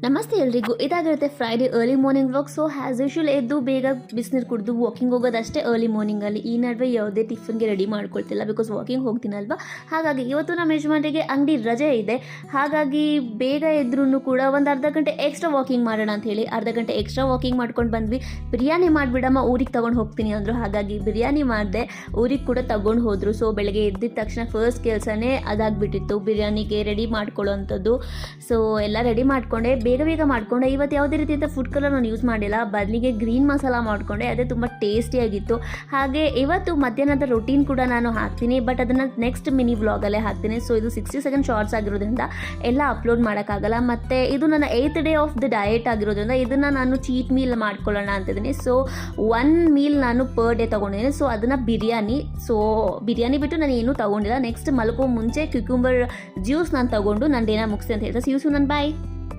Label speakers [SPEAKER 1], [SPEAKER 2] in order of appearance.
[SPEAKER 1] ನಮಸ್ತೆ ಎಲ್ರಿಗೂ, ಇದಾಗಿರುತ್ತೆ Friday early morning vlog. So as usual ಎದ್ದು ಬೇಗ ಬಿಸಿನೀರು ಕುಡಿದು ವಾಕಿಂಗ್ ಹೋಗೋದಷ್ಟೇ ಅರ್ಲಿ ಮಾರ್ನಿಂಗಲ್ಲಿ. ಈ ನಡುವೆ ಯಾವುದೇ ಟಿಫನ್ಗೆ ರೆಡಿ ಮಾಡ್ಕೊಳ್ತಿಲ್ಲ, ಬಿಕಾಸ್ ವಾಕಿಂಗ್ ಹೋಗ್ತೀನಲ್ವ. ಹಾಗಾಗಿ ಇವತ್ತು ನಮ್ಮ ಯಜಮಾನ್ರಿಗೆ ಅಂಗಡಿ ರಜೆ ಇದೆ, ಹಾಗಾಗಿ ಬೇಗ ಎದ್ರೂ ಕೂಡ ಒಂದು ಅರ್ಧ ಗಂಟೆ ಎಕ್ಸ್ಟ್ರಾ ವಾಕಿಂಗ್ ಮಾಡೋಣ ಅಂತ ಹೇಳಿ ಅರ್ಧ ಗಂಟೆ ಎಕ್ಸ್ಟ್ರಾ ವಾಕಿಂಗ್ ಮಾಡ್ಕೊಂಡು ಬಂದ್ವಿ. ಬಿರಿಯಾನಿ ಮಾಡಿಬಿಡಮ್ಮ, ಊರಿಗೆ ತೊಗೊಂಡು ಹೋಗ್ತೀನಿ ಅಂದರು. ಹಾಗಾಗಿ ಬಿರಿಯಾನಿ ಮಾಡಿದೆ, ಊರಿಗೆ ಕೂಡ ತೊಗೊಂಡು ಹೋದರು. ಸೊ ಬೆಳಗ್ಗೆ ಎದ್ದಿದ ತಕ್ಷಣ ಫಸ್ಟ್ ಕೆಲಸನೇ ಅದಾಗಿಬಿಟ್ಟಿತ್ತು, ಬಿರಿಯಾನಿಗೆ ರೆಡಿ ಮಾಡ್ಕೊಳ್ಳೋ ಅಂಥದ್ದು. ಸೊ ಎಲ್ಲ ರೆಡಿ ಮಾಡಿಕೊಂಡೆ, ಬೇಗ ಮಾಡಿಕೊಂಡೆ. ಇವತ್ತು ಯಾವುದೇ ರೀತಿಯಿಂದ ಫುಡ್ ಕಲರ್ ನಾನು ಯೂಸ್ ಮಾಡಿಲ್ಲ, ಬದಲಿಗೆ ಗ್ರೀನ್ ಮಸಾಲ ಮಾಡಿಕೊಂಡೆ. ಅದೇ ತುಂಬ ಟೇಸ್ಟಿಯಾಗಿತ್ತು. ಹಾಗೆ ಇವತ್ತು ಮಧ್ಯಾಹ್ನದ ರೊಟೀನ್ ಕೂಡ ನಾನು ಹಾಕ್ತೀನಿ, ಬಟ್ ಅದನ್ನು ನೆಕ್ಸ್ಟ್ ಮಿನಿ ವ್ಲಾಗಲ್ಲೇ ಹಾಕ್ತೀನಿ. ಸೊ ಇದು 60 ಸೆಕೆಂಡ್ ಶಾರ್ಟ್ಸ್ ಆಗಿರೋದ್ರಿಂದ ಎಲ್ಲ ಅಪ್ಲೋಡ್ ಮಾಡೋಕ್ಕಾಗಲ್ಲ. ಮತ್ತು ಇದು ನನ್ನ 8th day of the diet ಆಗಿರೋದ್ರಿಂದ ಇದನ್ನು ನಾನು ಚೀಟ್ ಮೀಲ್ ಮಾಡ್ಕೊಳ್ಳೋಣ ಅಂತಿದ್ದೀನಿ. ಸೊ 1 ಮೀಲ್ ನಾನು ಪರ್ ಡೇ ತೊಗೊಂಡಿದ್ದೀನಿ. ಸೊ ಅದನ್ನು ಬಿರಿಯಾನಿ ಬಿಟ್ಟು ನಾನು ಏನೂ ತೊಗೊಂಡಿಲ್ಲ. ನೆಕ್ಸ್ಟ್ ಮಲ್ಕೋ ಮುಂಚೆ ಕ್ಯುಕ್ಯುಂಬರ್ ಜ್ಯೂಸ್ ನಾನು ತೊಗೊಂಡು ನನ್ನ ಡೇನ ಮುಗಿಸಿ ಅಂತ ಹೇಳ್ತಾ ಸಿ ಯು ಸೂನ್. ಬಾಯ್.